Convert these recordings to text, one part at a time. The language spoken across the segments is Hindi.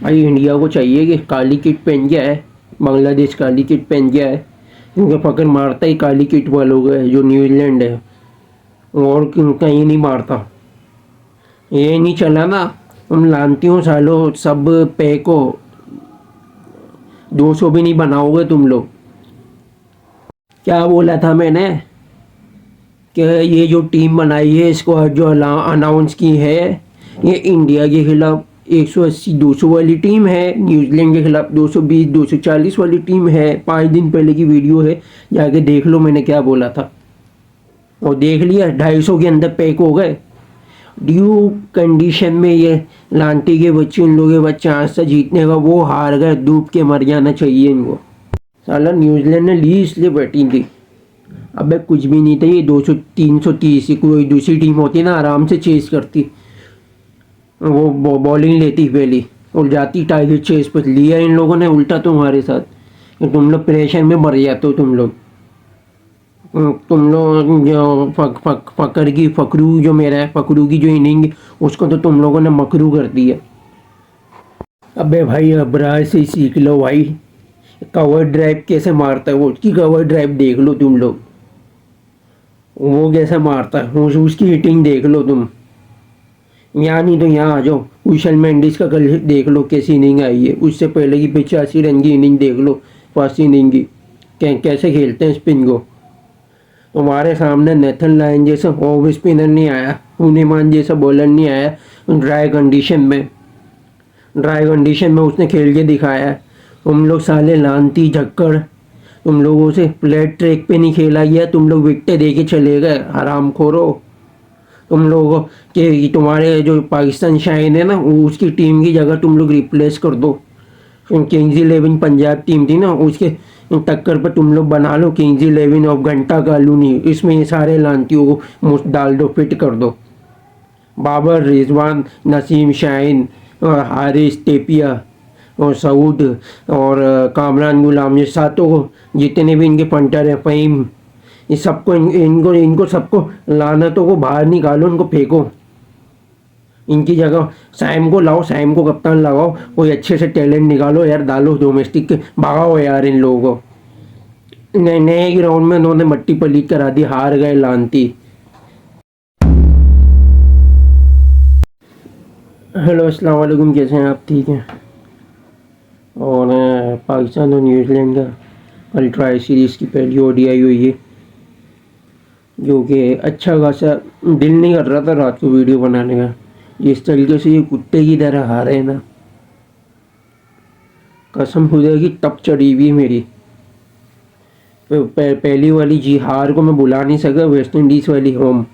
भाई इंडिया को चाहिए कि काली किट पहन के आए, बांग्लादेश काली किट पहन के आए, क्योंकि पकड़ मारता ही काली किट वालों को है, जो न्यूजीलैंड है, और कहीं नहीं मारता। ये नहीं चला ना, तुम लानती सालों सब पे को 200 भी नहीं बनाओगे तुम लोग। क्या बोला था मैंने कि ये जो टीम बनाई है, इसको जो अनाउंस की है, ये इंडिया के खिलाफ 180-200 वाली टीम है, न्यूजीलैंड के खिलाफ 220-240 वाली टीम है। 5 दिन पहले की वीडियो है, जाके देख लो मैंने क्या बोला था। और देख लिया, 250 के अंदर पैक हो गए। ड्यू कंडीशन में ये लांटी के बच्चे, उन लोगों के पास चांस था जीतने का, वो हार गए, डूब के मर जाना चाहिए इनको। साला न्यूजीलैंड ने ली इसलिए बैटिंग की। अबे कुछ भी नहीं था, ये 200-330 कोई दूसरी टीम होती ना आराम से चेस करती, वो बॉलिंग लेती पहली और जाती टारगेट चेस पर। लिया इन लोगों ने उल्टा तुम्हारे साथ, कि तुम लोग प्रेशर में मर जाते हो। तुम लोग जो फकर की फकरू जो मेरा है, फकरू की जो इनिंग, उसको तो तुम लोगों ने मकरू कर दिया। अबे भाई अबराज से सीख लो भाई, कवर ड्राइव कैसे मारता है वो, उसकी कवर ड्राइव देख लो तुम लोग, वो कैसे मारता है, उसकी हिटिंग देख लो तुम। यहाँ नहीं तो यहाँ आ जाओ, कुशल मेंडिस का कल देख लो कैसी इनिंग आई है, उससे पहले की 85 रन की इनिंग देख लो, फर्स्ट इनिंग की, कैसे खेलते हैं स्पिन को। तुम्हारे सामने नेथन लायन जैसा ऑफ स्पिनर नहीं आया, हुनेमान जैसा बॉलर नहीं आया ड्राई कंडीशन में उसने खेल के दिखाया। तुम लोग साले लानती झक्कड़, तुम लोगों से फ्लैट ट्रैक पे नहीं खेला गया, तुम लोग विकेटें दे के चले गए, हराम खोरो। तुम लोगों के तुम्हारे जो पाकिस्तान शाइन है ना, उसकी टीम की जगह तुम लोग रिप्लेस कर दो। किंग्स 11 पंजाब टीम थी ना, उसके टक्कर पर तुम लोग बना लो किंग्स 11 ऑफ घंटा कॉलोनी, इसमें ये सारे लानतियों को डाल दो, फिट कर दो। बाबर, रिजवान, नसीम, शाइन और हारिस, टेपिया और सऊद और कामरान गुलाम, ये सातों को, जितने भी इनके पंटर हैं, फ़हीम, ये सबको इनको सबको लानतों को बाहर निकालो, इनको फेंको। इनकी जगह सैम को लाओ, सैम को कप्तान लगाओ, कोई अच्छे से टैलेंट निकालो यार, डालो डोमेस्टिक के, भगाओ यार इन लोगों को। नए नए ग्राउंड में उन्होंने मट्टी पलीत करा दी, हार गए लानती। हेलो अस्सलाम वालेकुम, कैसे हैं आप? ठीक हैं। और पाकिस्तान और न्यूजीलैंड का कल ट्राई सीरीज़ की पहली ओडीआई हुई है, जो कि अच्छा खासा दिल नहीं कर रहा था रात को वीडियो बनाने का। जिस तरीके से ये कुत्ते की तरह हारे हैं ना, कसम खुदा की तप चढ़ी हुई मेरी। पहली वाली जी हार को मैं बुला नहीं सका, वेस्ट इंडीज़ वाली होम,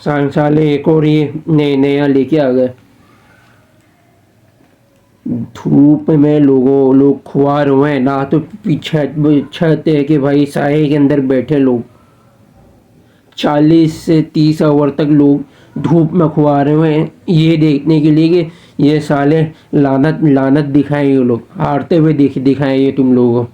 साले एक और ये नया लेके आ गए। धूप में लोग खुआर हुए हैं ना, तो छत है कि भाई साए के अंदर बैठे लोग 40 से 30 ओवर तक लोग धूप में खुआरे हुए हैं, ये देखने के लिए कि ये साले लानत दिखाएं, ये लोग हारते हुए दिखाएं ये तुम लोगों को।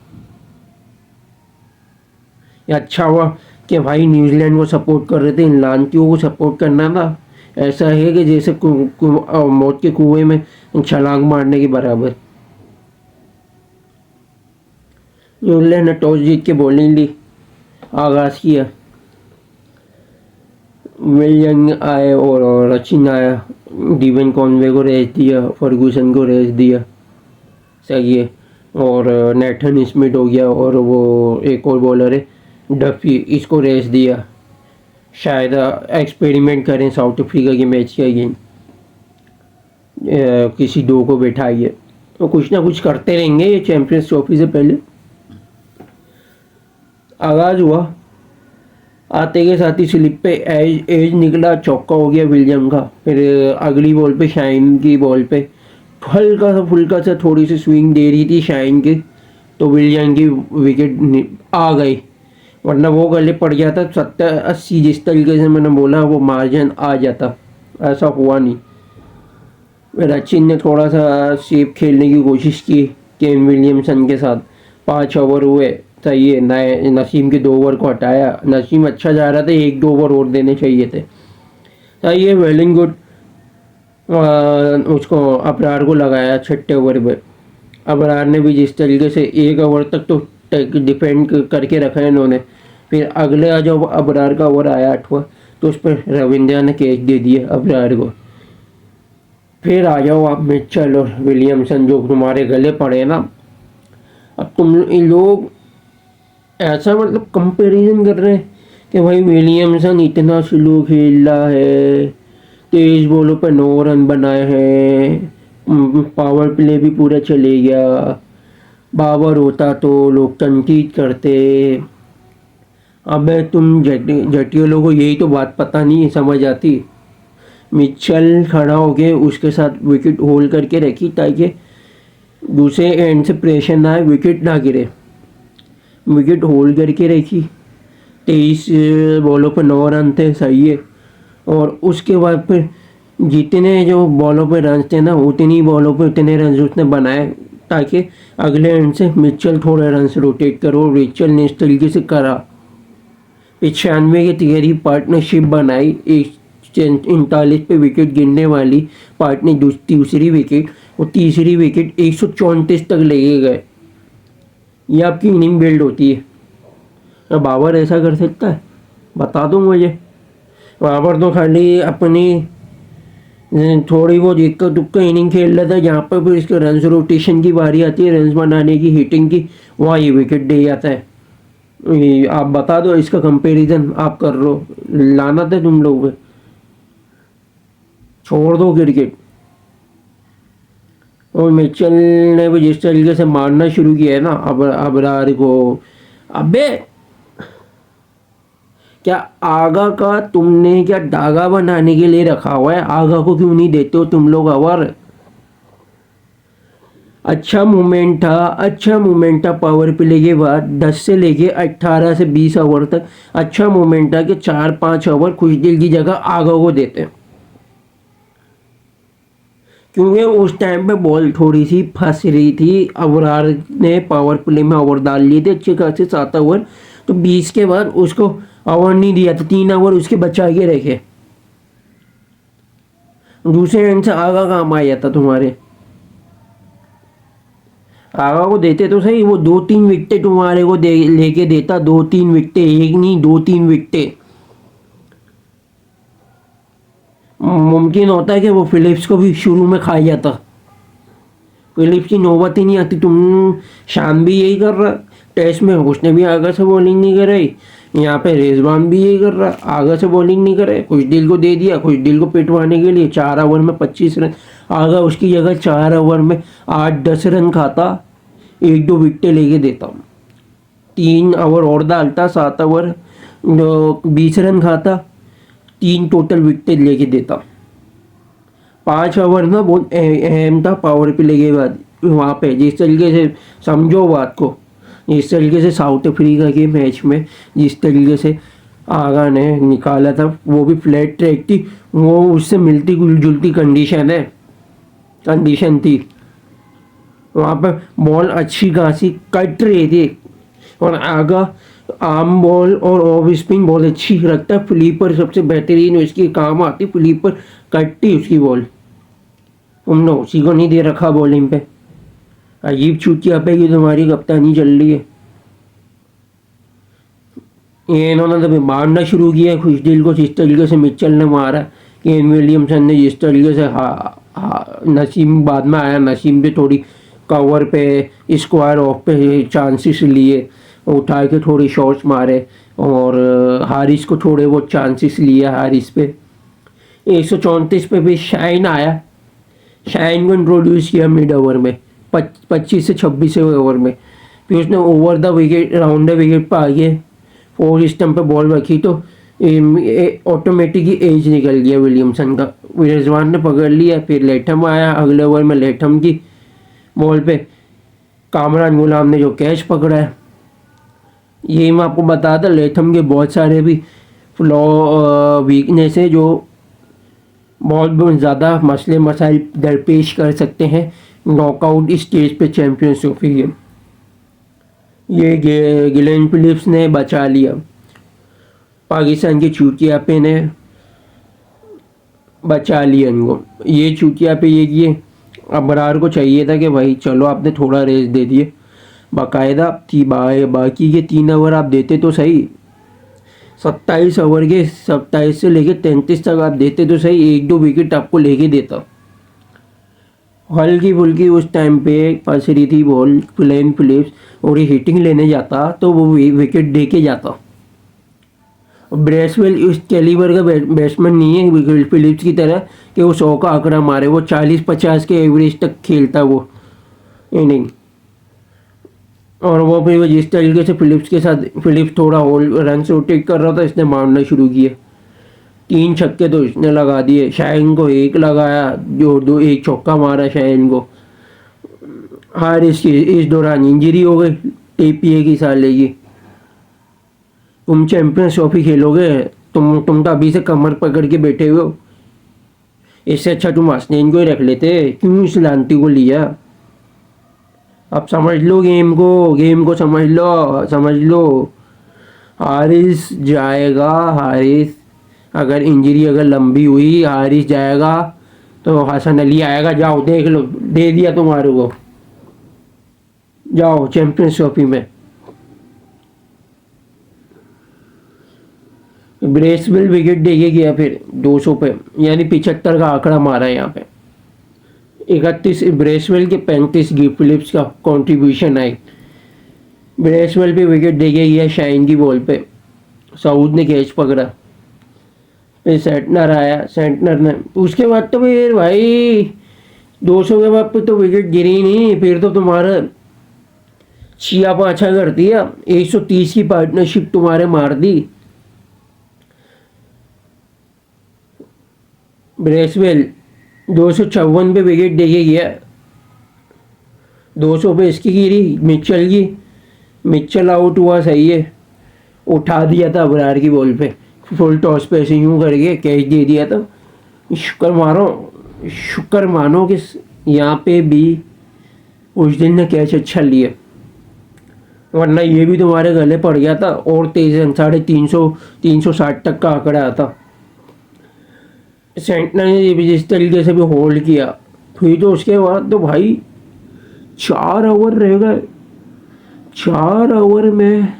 ये अच्छा हुआ कि भाई न्यूजीलैंड को सपोर्ट कर रहे थे, इन लानतियों को सपोर्ट करना था ऐसा है कि जैसे मौत के कुएं में छलांग मारने के बराबर। न्यूजीलैंड ने टॉस जीत के बॉलिंग ली, आगाज़ किया। विलियन आए और रचिन आया, डीवन कॉनवे को रेस्ट दिया, फर्गूसन को रेस्ट दिया, सही है। और नेथन स्मिथ हो गया, और वो एक और बॉलर है डफी, इसको रेस्ट दिया। शायद एक्सपेरिमेंट करें साउथ अफ्रीका के मैच के अगेंस्ट, किसी दो को बैठाइए, तो कुछ ना कुछ करते रहेंगे ये चैंपियंस ट्रॉफी से पहले। आगाज़ हुआ, आते के साथ ही स्लिप पे एज निकला, चौका हो गया विलियम का। फिर अगली बॉल पे शाइन की बॉल पे फुल्का सा थोड़ी सी स्विंग दे रही थी शाइन की, तो विलियम की विकेट आ गई, वरना वो गले पड़ जाता 70-80, जिस तरीके से मैंने बोला वो मार्जिन आ जाता, ऐसा हुआ नहीं। फिर सचिन ने थोड़ा सा सेफ खेलने की कोशिश की केन विलियमसन के साथ, 5 ओवर हुए, सही है। नए नसीम के 2 ओवर को हटाया, नसीम अच्छा जा रहा था, 1-2 ओवर और देने चाहिए थे, सही है, वेल एंड गुड। उसको अबरार को लगाया 6ठे ओवर पे। अबरार ने भी जिस तरीके से 1 ओवर तक तो डिफेंड करके रखा है इन्होंने, फिर अगले जो अबरार का ओवर आया 8वां, तो उस पर रविंद्रा ने कैच दे दिया अबरार को। फिर आ जाओ आप मिचेल और विलियमसन जो तुम्हारे गले पड़े ना। अब तुम इन लोग ऐसा मतलब कंपैरिजन कर रहे हैं कि भाई विलियमसन इतना स्लो खेल रहा है, 23 बॉलों पर 9 रन बनाए हैं, पावर प्ले भी पूरा चले गया, बाबर होता तो लोग तनकीद करते। अबे तुम जटियों को यही तो बात पता नहीं है, समझ आती। मिचेल खड़ा हो गए उसके साथ विकेट होल्ड करके रखी ताकि दूसरे एंड से प्रेशर ना आए, विकेट ना गिरे, विकेट होल्ड करके रखी। 23 बॉलों पर 9 रन थे, सही है। और उसके बाद फिर जितने जो बॉलों पे रन थे ना, उतनी बॉलों पे उतने रन उसने बनाए ताकि अगले एंड से मिचेल थोड़े रन से रोटेट करो। रिचल ने इस तरीके से करा, 95 की तिहरी पार्टनरशिप बनाई। 39 पे विकेट गिरने वाली पार्ट ने दूसरी विकेट और तीसरी विकेट 134 तक लेके गए। ये आपकी इनिंग बिल्ड होती है। अब बाबर ऐसा कर सकता है? बता दो मुझे। बाबर तो खाली अपनी थोड़ी बहुत इक्का दुक्का इनिंग खेल रहा था, जहाँ पर फिर इसके रन रोटेशन की बारी आती है, रन बनाने की, हिटिंग की, वहाँ ये विकेट दे जाता है। आप बता दो, इसका कंपैरिजन आप कर लो, लाना था तुम लोग पे। छोड़ दो क्रिकेट। और मिचेल ने भी जिस तरीके से मारना शुरू किया है ना अबरार को, अबे क्या आगा का तुमने क्या धागा बनाने के लिए रखा हुआ है? आगा को क्यों नहीं देते हो तुम लोग ओवर? अच्छा मूवमेंट था पावर प्ले के बाद। 10 से लेके 18 से 20 ओवर तक अच्छा मूवमेंट था कि 4-5 ओवर खुशदिल की जगह आगा को देते हैं, क्योंकि उस टाइम पे बॉल थोड़ी सी फंस रही थी। अबरार ने पावर प्ले में ओवर डाल लिए थे अच्छे खासे 7 ओवर, तो 20 के बाद उसको ओवर नहीं दिया था, 3 ओवर उसके बचा के रखे। दूसरे एंड से आगा काम आ जाता तुम्हारे। आगा को देते तो सही, वो 2-3 विकेटें तुम्हारे को लेके देता, 2-3 विकेटें, एक नहीं 2-3 विकेटें। मुमकिन होता है कि वो फिलिप्स को भी शुरू में खा जाता। फिलिप्स की नौबत ही नहीं आती। तुम शान भी यही कर रहा टेस्ट में, उसने भी आगे से बॉलिंग नहीं कराई। यहाँ पे रिजवान भी यही कर रहा, आगे से बॉलिंग नहीं करे, खुशदिल को दे दिया, खुशदिल को पिटवाने के लिए 4 ओवर में 25 रन। आगा उसकी जगह 4 ओवर में 8-10 रन खाता, 1-2 विकेटें लेके देता, 3 ओवर और डालता, 7 ओवर 20 रन खाता, 3 टोटल विकेट लेके देता। 5 ओवर ना बहुत अहम था पावर प्ले के बाद। वहाँ पे जिस तरीके से, समझो बात को, जिस तरीके से साउथ अफ्रीका के मैच में जिस तरीके से आगा ने निकाला था, वो भी फ्लैट ट्रैक थी, वो उससे मिलती जुलती कंडीशन थी। वहाँ पर बॉल अच्छी खासी कट रही थी और आगा आर्म बॉल और ऑफ स्पिन बहुत अच्छी रखता है। फ्लीपर सबसे बेहतरीन उसकी काम आती, फ्लीपर कटती उसकी बॉल। तुमने उसी को नहीं दे रखा बॉलिंग पे। अजीब चूतिया पे कि तुम्हारी कप्तानी चल रही है। ये इन्होंने तो मारना शुरू किया खुशदिल को जिस तरीके से मिचेल ने मारा। केन विलियमसन ने जिस तरीके से नसीम बाद में आया, नसीम पे थोड़ी कवर पे, स्क्वायर ऑफ पे चांसेस लिए, उठा के थोड़ी शॉट्स मारे, और हारिस को थोड़े बहुत चांसेस लिए हारिस पे। 134 पे भी शाइन आया, शाइन को इंट्रोड्यूस किया मिड ओवर में 25 से 26 ओवर में। फिर उसने over the wicket, round the wicket पर आगे 4 स्टंप पे बॉल रखी तो ऑटोमेटिक ही एज निकल गया विलियमसन का। रिजवान ने पकड़ लिया, फिर लेथम आया अगले ओवर में, लेथम की बॉल पे कामरान गुलाम ने जो कैच पकड़ा है। यही मैं आपको बता था, लेथम के बहुत सारे भी वीकनेस है जो बहुत ज़्यादा मसले मसाइल दरपेश कर सकते हैं नॉकआउट स्टेज पे चैम्पियंस ट्रॉफी के। ये गिलेन फिलिप्स ने बचा लिया। पाकिस्तान के चूतिया पे ने बचा लिया इनको। ये चूतिया पे ये किए। अबरार को चाहिए था कि भाई चलो आपने थोड़ा रेस दे दिए बाकायदा थी। बाकी के 3 ओवर आप देते तो सही। 27 ओवर के 27 से लेके 33 तक आप देते तो सही, 1-2 विकेट आपको लेके देता। हल्की फुल्की उस टाइम पे फंस रही थी बॉल प्लेन फिलिप्स, और ये हिटिंग लेने जाता तो वो विकेट दे के जाता। ब्रेसवेल उस कैलिबर का बैट्समैन नहीं है विकेट फिलिप्स की तरह कि वो 100 का आंकड़ा मारे। वो 40-50 के एवरेज तक खेलता वो इनिंग। और वो फिर जिस तरीके से फिलिप्स के साथ, फिलिप्स थोड़ा होल रन से रोटेट कर रहा था, इसने मारना शुरू किया। 3 छक्के तो इसने लगा दिए। शाइन को 1 लगाया, जो 1 चौका मारा शाइन को। हारिस की इस दौरान इंजरी हो गई टीपीए की साले की। तुम चैंपियंस ट्रॉफी खेलोगे, तुम तो अभी से कमर पकड़ के बैठे हुए हो। इससे अच्छा तुम हसनैन को ही रख लेते, क्यों इस लांती को लिया। अब समझ लो गेम को समझ लो। हारिस जाएगा, हारिस अगर इंजरी अगर लंबी हुई, हारिस जाएगा तो हसन अली आएगा। जाओ देख लो, दे दिया तुम्हारे को, जाओ चैंपियंस ट्रॉफी में। ब्रेसवेल विकेट देके गया फिर 200 पे, यानी 75 का आंकड़ा मारा है यहाँ पे। 31 ब्रेसवेल के 35 गिव फिलिप्स का कंट्रीब्यूशन आई। ब्रेसवेल पे विकेट देके गया शाइन की बॉल पे, साउथ ने कैच पकड़ा। फिर सेंटनर आया, सेंटनर ने उसके बाद तो फिर भाई 200 के बाद तो विकेट गिरी नहीं। फिर तो तुम्हारा छियापा अच्छा कर दिया, 130 की पार्टनरशिप तुम्हारे मार दी। ब्रेसवेल 254 पे विकेट देके गया, 200 पे इसकी गिरी मिचेल की। मिचेल आउट हुआ, सही है, उठा दिया था अबरार की बॉल पे, फुल टॉस पे ऐसे यूं करके कैच दे दिया था। शुक्र मानो कि यहाँ पे भी उस दिन ने कैच अच्छा लिया, वरना ये भी तुम्हारे गले पड़ गया था और तेज रन 350 तक का आंकड़ा आता। सेंटनर ने जिस तरीके से भी होल्ड किया, फिर तो उसके बाद तो भाई 4 ओवर रह गए। 4 ओवर में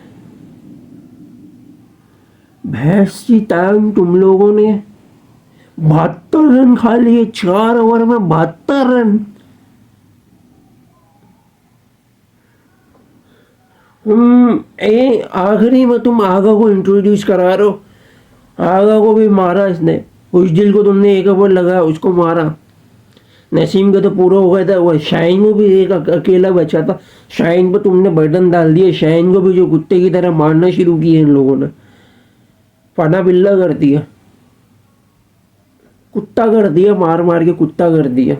भैंस की टांग तुम लोगों ने 72 रन खा लिए। 4 ओवर में 72 रन। आखिरी में तुम आगा को इंट्रोड्यूस करा रहे हो। आगा को भी मारा इसने, उस दिल को तुमने 1 ओवर लगाया, उसको मारा। नसीम का तो पूरा हो गया था, वो शाइन को भी एक अकेला बचा था। शाइन पर तुमने बर्डन डाल दिया। शाइन को भी जो कुत्ते की तरह मारना शुरू किया इन लोगों ने, फना बिल्ला कर दिया, कुत्ता कर दिया, मार मार के कुत्ता कर दिया।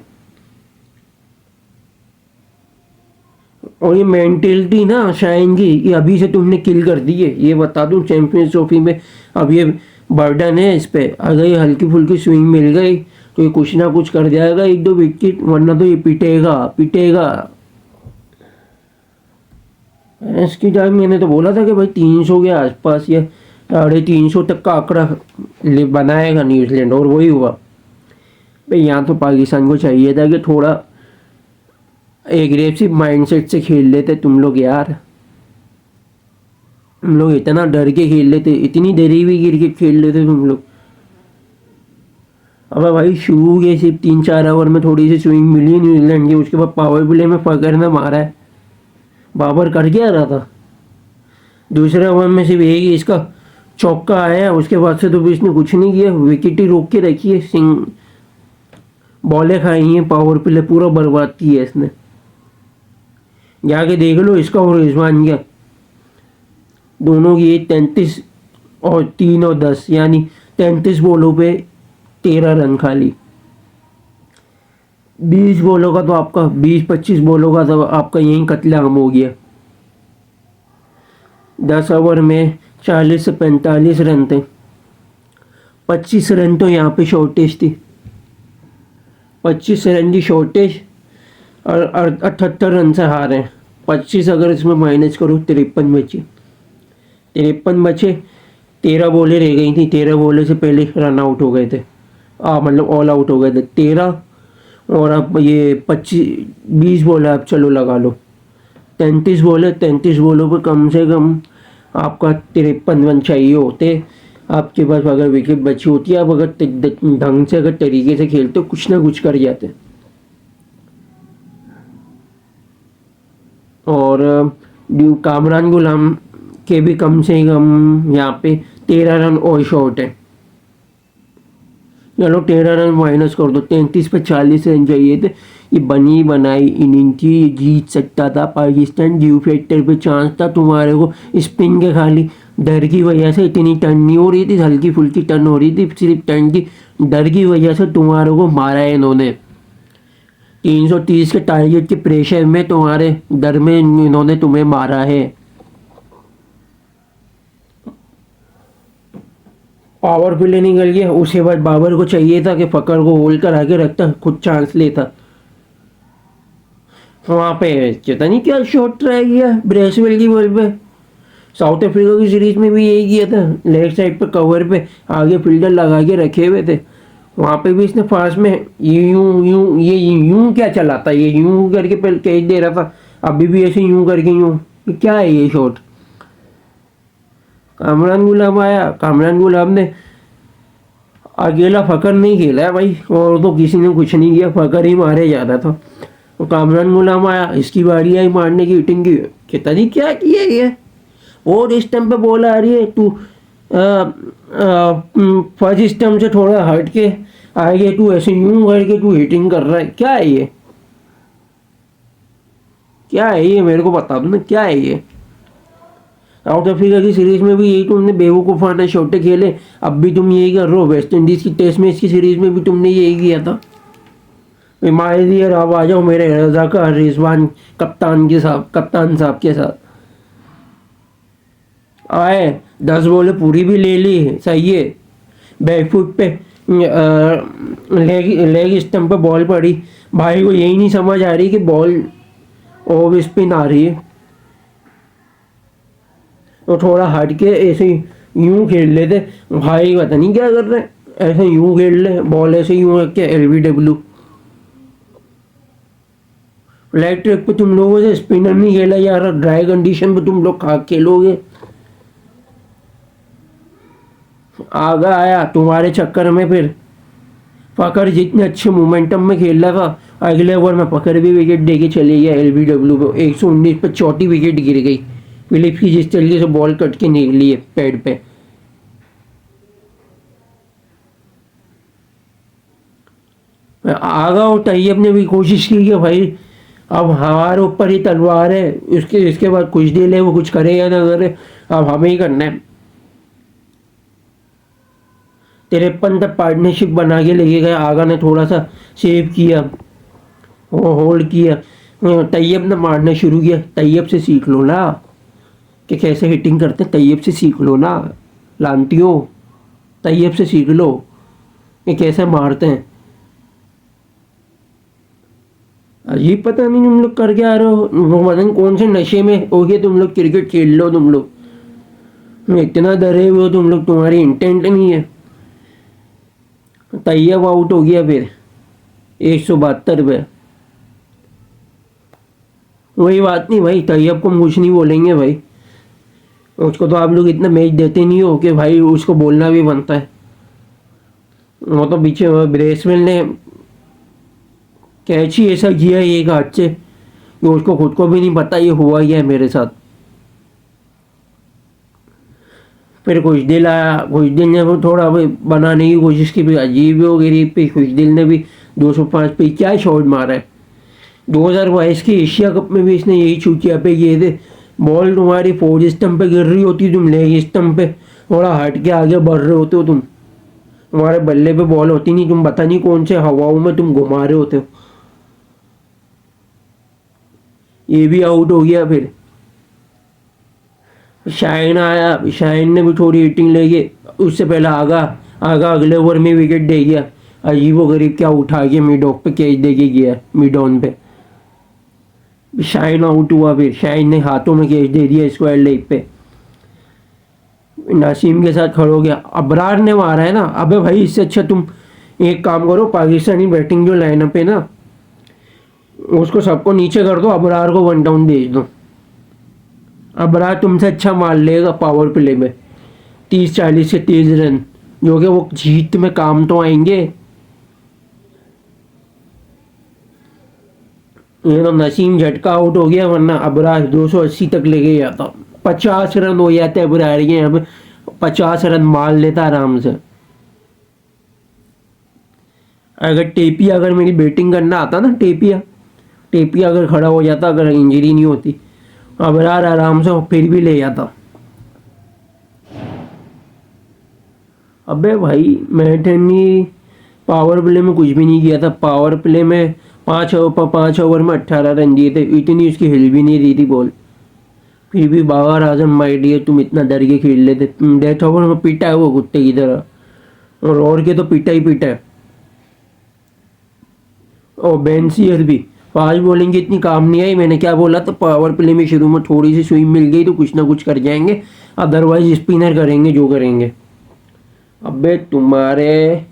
और ये मेंटेलिटी ना शाइन की, ये अभी से तुमने किल कर दी है। ये बता दूं चैंपियंस ट्रॉफी में अब ये बर्डन है इस पे। अगर ये हल्की फुल्की स्विंग मिल गई तो ये कुछ ना कुछ कर जाएगा, 1-2 विकेट, वरना तो ये पिटेगा। इसकी टाइम मैंने तो बोला था कि भाई 300 के आसपास या 350 तक का आंकड़ा बनाएगा न्यूजीलैंड, और वही हुआ भाई। यहाँ तो पाकिस्तान को चाहिए था कि थोड़ा एग्रेसिव माइंडसेट से खेल लेते तुम लोग यार। तुम लोग इतना डर के खेल लेते, इतनी डरी हुई क्रिकेट खेल लेते तुम लोग। अब भाई शुरू के सिर्फ 3-4 ओवर में थोड़ी सी स्विंग मिली न्यूजीलैंड की, उसके बाद पावर प्ले में फकर ने मारा है। बाबर कर क्या रहा था? दूसरे ओवर में सिर्फ एक इसका चौका आया, उसके बाद से तो भी इसने कुछ नहीं किया। विकेट ही रोक के रखी है, सिंह बॉलें खाई हैं, पावर प्ले पूरा बर्बाद किया इसने। जाके देख लो इसका और रिजवान का, दोनों की 33 और 3 और 10, यानी 33 बॉलों पे 13 रन खाली। 20 बॉलों का तो आपका 20-25 बॉलों का तो आपका यहीं कत्लेआम हो गया। 10 ओवर में 40 से 45 रन थे। 25 रन तो यहाँ पे शॉर्टेज थी, 25 रन की शॉर्टेज, और 78 रन से हारे। 25 अगर इसमें माइनस करो 53 बचे। 13 बॉलें रह गई थी, 13 बॉलें से पहले रन आउट हो गए थे। मतलब ऑल आउट हो गए थे 13। और अब ये 25 20 बॉल है, अब चलो लगा लो 33 बॉल है, 33 बॉलों पे कम से कम आपका 53 रन चाहिए होते आपके पास, अगर विकेट बची होती है। आप अगर ढंग से अगर तरीके से खेलते हो कुछ ना कुछ कर जाते। और कामरान गुलाम के भी कम से कम यहाँ पे 13 रन और शॉर्ट है। चलो 13 रन माइनस कर दो, 33 पे 40 रन चाहिए थे। ये बनी बनाई इनिंग थी, ये जीत सकता था पाकिस्तान। ड्यू फैक्टर पे चांस था तुम्हारे को, स्पिन के खाली डर की वजह से इतनी टर्न नहीं हो रही थी, हल्की फुल्की टर्न हो रही थी, सिर्फ टर्न की डर की वजह से तुम्हारे को मारा है इन्होंने। 330 के टारगेट के प्रेशर में तुम्हारे डर में इन्होंने तुम्हें मारा है। पावर प्ले निकल गया, उसके बाद बाबर को चाहिए था कि फकर को होल्ड करा के रखता, खुद चांस लेता। वहाँ पे पता नहीं क्या शॉट ट्राई किया ब्रेसवेल की बॉल पे। साउथ अफ्रीका की सीरीज में भी यही किया था, लेग साइड पे कवर पे आगे फील्डर लगा के रखे हुए थे। वहाँ पे भी इसने फास्ट में ये यूं क्या चलाता, ये यूं करके पहले कैच दे रहा था, अभी भी ऐसे यूं करके यूं, क्या है ये शॉट। कामरान गुलाम आया, कामरान गुलाम ने अकेला फकर नहीं खेला है भाई, और तो किसी ने कुछ नहीं किया, फकर ही मारे जा रहा था। तो कामरान गुलाम आया, इसकी बारी आई मारने की, हिटिंग की, कहता नहीं क्या किया ये। और इस टाइम पे बॉल आ रही है, तू फर्स्ट स्टम्प से थोड़ा हट के आगे तू ऐसे यूं करके तू हिटिंग कर रहा है, क्या है ये, क्या है ये, मेरे को बता दो ना क्या है ये। साउथ अफ्रीका की सीरीज में भी यही तुमने बेवकूफ़ाना शॉटे खेले, अब भी तुम यही कर रहे हो। वेस्ट इंडीज़ की टेस्ट मैच की सीरीज में भी तुमने यही किया था। माय डियर अब आ जाओ मेरे रज़ाकार रिजवान कप्तान साहब के साथ आए। 10 बॉलें पूरी भी ले ली, सही है। बैकफुट पे लेग स्टम्प पे बॉल पड़ी, भाई को यही नहीं समझ आ रही कि बॉल ऑफ स्पिन आ रही है, तो थोड़ा हट के ऐसे यूं खेल लेते। भाई पता नहीं क्या कर रहे हैं, ऐसे यूं खेल ले बॉल, ऐसे यूं रख के LBW। फ्लैट ट्रैक पे तुम लोगों से स्पिनर नहीं खेला यार, ड्राई कंडीशन पे तुम लोग खा खेलोगे। आगा आया तुम्हारे चक्कर में, फिर फकर जितने अच्छे मोमेंटम में खेल रहा था, अगले ओवर में फकर भी विकेट दे के चले गया LBW पे। 119 पे चौथी विकेट गिर गई फिलिप्स की, जिस तरीके से बॉल कट के निकली है पैड पे। आगा और तैयब ने भी कोशिश की कि भाई अब हमारे ऊपर ही तलवार है, इसके बाद कुछ दिल है, वो कुछ करे या ना करे, अब हमें ही करना है। 53 तक पार्टनरशिप बना के लेके गए। आगा ने थोड़ा सा सेव किया, वो होल्ड किया, तैयब ने मारना शुरू किया। तैयब से सीख लो ना कि कैसे हिटिंग करते, तैयब से सीख लो ना लांटियों, तैयब से सीख लो कि कैसे मारते हैं। अजीब, पता नहीं तुम लोग कर क्या रहे हो, वो पता नहीं कौन से नशे में हो गए तुम लोग, क्रिकेट खेल लो तुम लोग, इतना डरे हुए हो तुम लोग, तुम्हारी इंटेंट नहीं है। तैयब आउट हो गया फिर 172 पे। वही बात नहीं भाई, तैयब को कुछ नहीं बोलेंगे भाई, उसको तो आप लोग इतना मैच देते नहीं हो कि भाई उसको बोलना भी बनता है। वो तो पीछे ब्रेसवेल ने कैच ही ऐसा किया एक हाथ से कि उसको खुद को भी नहीं पता ये हुआ क्या है मेरे साथ। फिर कुछ दिल आया, कुछ दिल ने थोड़ा बनाने की कोशिश की, फिर अजीब हो गई, फिर कुछ दिल ने भी 205 पे क्या शॉट मारा है। 2022 के एशिया कप में भी इसने यही चूतिया पे किए थे। बॉल तुम्हारी 4 स्टम्प पे गिर रही होती, तुम लेग स्टम्प पे थोड़ा हट के आगे बढ़ रहे होते हो, तुम्हारे बल्ले पे बॉल होती नहीं, तुम पता नहीं कौन से हवाओं में तुम घुमा रहे होते हो। ये भी आउट हो गया। फिर शाइन आया, शाइन ने भी थोड़ी हिटिंग लेके, उससे पहले आगा अगले ओवर में विकेट दे गया। अजीबो गरीब क्या उठा के मिड ऑफ पे कैच दे के गया, मिड ऑन पे। शाइन आउट हुआ, फिर शाइन ने हाथों में कैच दे दिया स्क्वायर लेग पे, नसीम के साथ खड़ो हो गया। अबरार ने मारा है ना, अबे भाई इससे अच्छा तुम एक काम करो, पाकिस्तानी बैटिंग जो लाइनअप है ना, उसको सबको नीचे कर दो, अबरार को वन डाउन भेज दो। अबरार तुमसे अच्छा मार लेगा पावर प्ले में, 30-40 से 30 रन, जो कि वो जीत में काम तो आएंगे। ये तो नसीम झटका आउट हो गया, वरना अबरार 280 तक लेके जाता। 50 रन हो जाते अबरार के यहाँ पे, 50 रन मार लेता आराम से। अगर टेपिया अगर मेरी बैटिंग करना आता ना, टेपिया अगर खड़ा हो जाता, अगर इंजरी नहीं होती, अबरार आराम से फिर भी ले जाता। अबे भाई मैट ने पावर प्ले में कुछ भी नहीं किया था। पावर प्ले में 5 ओवर में 18 रन दिए थे, इतनी उसकी हिल भी नहीं दी थी बॉल, फिर भी बाबर आजम मार दिए। तुम इतना डर के खेल लेते, डेथ ओवर में पीटा है वो कुत्ते की तरह, और के तो पीटा ही पीटा है। और बेन सीयर भी फास्ट बॉलिंग की इतनी काम नहीं आई। मैंने क्या बोला था, पावर प्ले में शुरू में थोड़ी सी स्विंग मिल गई तो कुछ ना कुछ कर जाएंगे, अदरवाइज स्पिनर करेंगे जो करेंगे। अबे तुम्हारे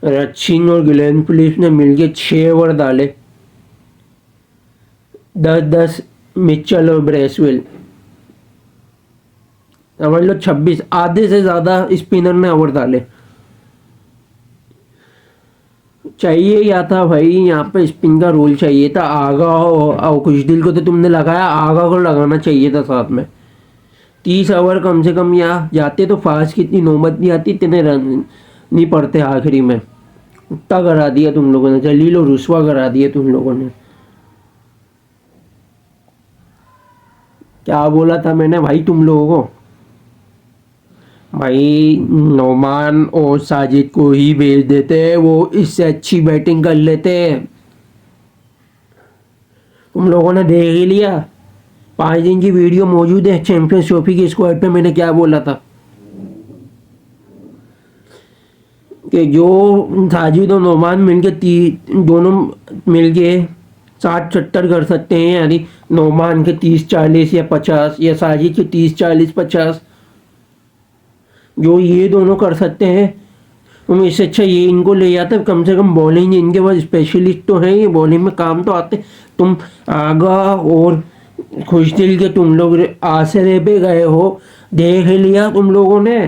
रचिन और ग्लेन फिलिप्स ने मिलके 6 ओवर डाले, 10-10 मिचेल और ब्रेसवेल, समझ लो 26, आधे से ज्यादा स्पिनर ने ओवर डाले। चाहिए या था भाई, यहाँ पे स्पिन का रोल चाहिए था। आगा और कुछ दिल को तो तुमने लगाया, आगा को लगाना चाहिए था साथ में। 30 ओवर कम से कम यहाँ जाते तो फास्ट की इतनी नौबत नहीं आती, इतने रन नहीं पड़ते आखिरी में। उतना करा दिया तुम लोगों ने, जलील और रुसवा करा दिया तुम लोगों ने। क्या बोला था मैंने भाई तुम लोगों को, भाई नोमान और साजिद को ही भेज देते, वो इससे अच्छी बैटिंग कर लेते। तुम लोगों ने देख ही लिया, 5 दिन की वीडियो मौजूद है चैंपियंस ट्रॉफी की स्क्वाड पे। मैंने क्या बोला था कि जो साजिद और नोमान मिलके दोनों मिलके 60-70 कर सकते हैं, यानी नोमान के 30-40 या 50, या साजिद के 30-40-50, जो ये दोनों कर सकते हैं। तुम इससे अच्छा ये इनको ले जाते, कम से कम बॉलिंग इनके पास स्पेशलिस्ट तो हैं, ये बॉलिंग में काम तो आते। तुम आगा और खुशदिल के तुम लोग आसरे पे गए हो, देख लिया तुम लोगों ने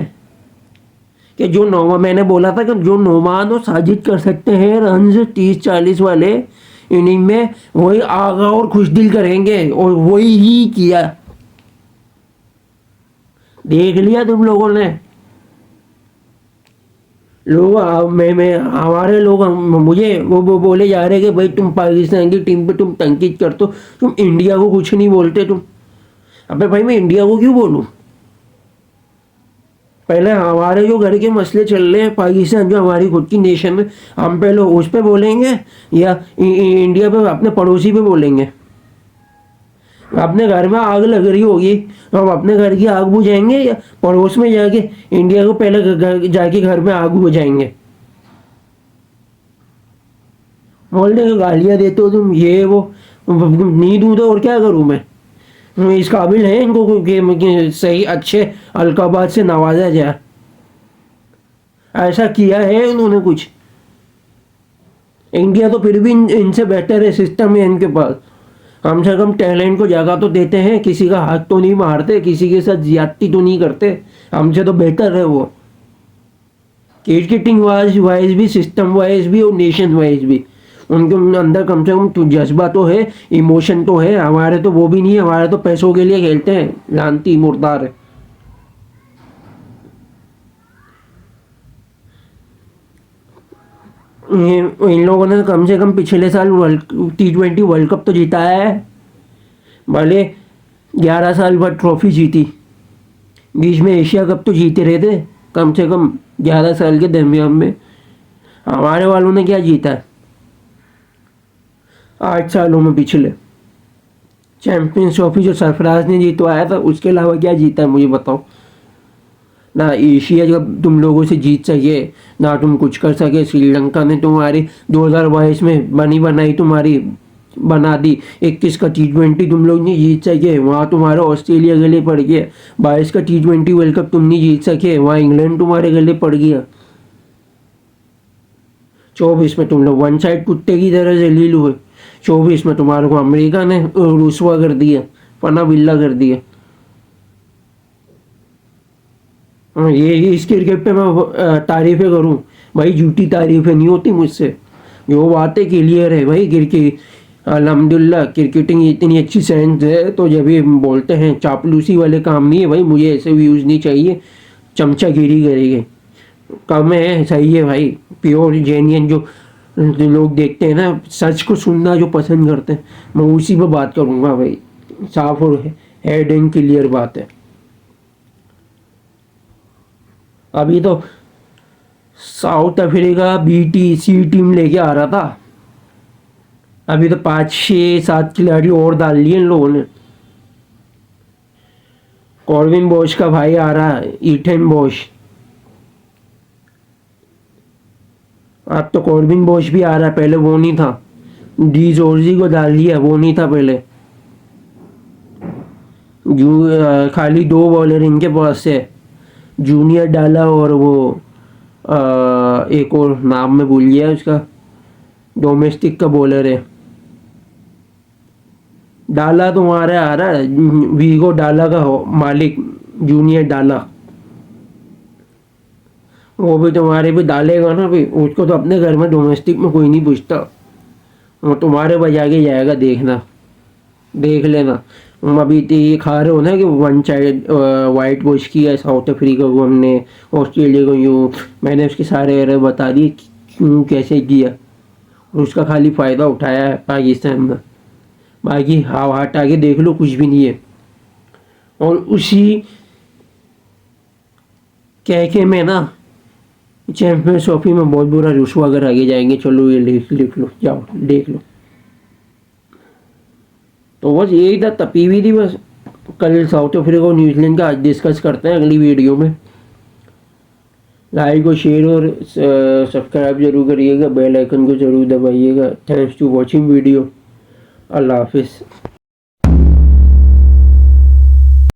कि जो मैंने बोला था कि जो नोमान और साजिद कर सकते हैं रन 30-40 वाले इनिंग में, वही आगा और खुशदिल करेंगे, और वही ही किया। देख लिया तुम लोगों ने। लोग मैं हमारे लोग मुझे वो बोले जा रहे कि भाई तुम पाकिस्तान की टीम पे तुम तनकीद करते हो, तुम इंडिया को कुछ नहीं बोलते तुम। अबे भाई मैं इंडिया को क्यों बोलूं? पहले हमारे जो घर के मसले चल रहे हैं, पाकिस्तान जो हमारी खुद की नेशन है, हम पहले उस पे बोलेंगे या इंडिया पे, अपने पड़ोसी पे बोलेंगे? अपने घर में आग लग रही होगी, हम अपने घर की आग बुझाएंगे या पड़ोस में जाके इंडिया को पहले जाके घर में आग बुझाएंगे? बोलने को गालियाँ देते हो तुम, ये वो नहीं दूँ तो और क्या करूँ मैं? इस काबिल है इनको कि सही अच्छे अलकाबाद से नवाजा जाए? ऐसा किया है उन्होंने कुछ? इंडिया तो फिर भी इनसे बेटर है, सिस्टम है इनके पास, कम से कम टैलेंट को जगह तो देते हैं, किसी का हाथ तो नहीं मारते, किसी के साथ ज्यादती तो नहीं करते, हमसे तो बेटर है वो। क्रिकेटिंग वाइज भी, सिस्टम वाइज भी और नेशन वाइज भी उनके अंदर कम से कम तो जज्बा तो है, इमोशन तो है। हमारे तो वो भी नहीं है, हमारे तो पैसों के लिए खेलते हैं, लानती मुर्दार है। इन लोगों ने कम से कम पिछले साल T20 वर्ल्ड कप तो जीता है, भले 11 साल बाद ट्रॉफी जीती, बीच में एशिया कप तो जीते रहे थे कम से कम 11 साल के दरमियान में। हमारे वालों ने क्या जीता है 8 सालों में? पिछले चैंपियंस ट्रॉफी जो सरफराज ने जीतवाया था, उसके अलावा क्या जीता है मुझे बताओ? ना एशिया जब तुम लोगों से जीत सके, ना तुम कुछ कर सके। श्रीलंका ने तुम्हारी 2022 में बनी बनाई तुम्हारी बना दी, 21 का T20 तुम लोग नहीं जीत सके, वहाँ तुम्हारा ऑस्ट्रेलिया गले पड़ गया। 22 का T20 वर्ल्ड कप तुम नहीं जीत सके, वहाँ इंग्लैंड तुम्हारे गले पड़ गया। 24 में तुम लोग वन साइड कुत्ते की तरह जलील हुए। 24 में तुम्हारे को अमेरिका ने रुसवा कर दिया, पना बिल्ला कर दिया। ये इस क्रिकेट पे मैं तारीफें करूं भाई, झूठी तारीफें नहीं होती मुझसे। जो बातें क्लियर है भाई, क्रिकेट अल्हम्दुलिल्लाह क्रिकेटिंग इतनी अच्छी सेंस है तो जब ये बोलते हैं, चापलूसी वाले काम नहीं है भाई। मुझे ऐसे व्यूज़ नहीं चाहिए, चमचागिरी करेंगे कम है, सही है भाई। प्योर जेन्युइन जो लोग देखते हैं ना, सच को सुनना जो पसंद करते हैं, मैं उसी पे बात करूँगा भाई। साफ और हेड एंड क्लियर बात है। अभी तो साउथ अफ्रीका BTC टीम लेके आ रहा था, अभी तो 5 6 7 खिलाड़ी और डाल लिए इन लोगों ने। कॉर्विन बॉश का भाई आ रहा है, ईथन बॉश। अब तो कॉर्विन बॉश भी आ रहा है, पहले वो नहीं था। डी जॉर्जी को डाल लिया, वो नहीं था पहले। खाली 2 बॉलर इनके पास है, जूनियर डाला और वो एक और नाम में भूल गया उसका, डोमेस्टिक का बॉलर है। डाला तुम्हारा आ रहा है, वीगो डाला का मालिक जूनियर डाला, वो भी तुम्हारे भी डालेगा ना भाई। उसको तो अपने घर में डोमेस्टिक में कोई नहीं पूछता, वो तुम्हारे बजा के जाएगा, देखना देख लेना। तुम अभी तो ये खा रहे हो ना कि वन साइड वाइट वॉश किया साउथ अफ्रीका को हमने, ऑस्ट्रेलिया को यूँ। मैंने उसके सारे एरर बता दिए क्यों कैसे किया, उसका खाली फ़ायदा उठाया है पाकिस्तान में। बाकी हवा हटा के देख लो, कुछ भी नहीं है। और उसी कहके में ना चैंपियंस ट्रॉफी में बहुत बुरा रुसवा अगर आगे जाएंगे। चलो ये लिख लो, जाओ देख लो। तो बस यही था, तपी हुई थी बस। कल साउथ अफ्रीका और न्यूजीलैंड का आज डिस्कस करते हैं अगली वीडियो में। लाइक और शेयर और सब्सक्राइब जरूर करिएगा, बेल आइकन को जरूर दबाइएगा। Thanks to watching video. अल्लाह हाफिज़।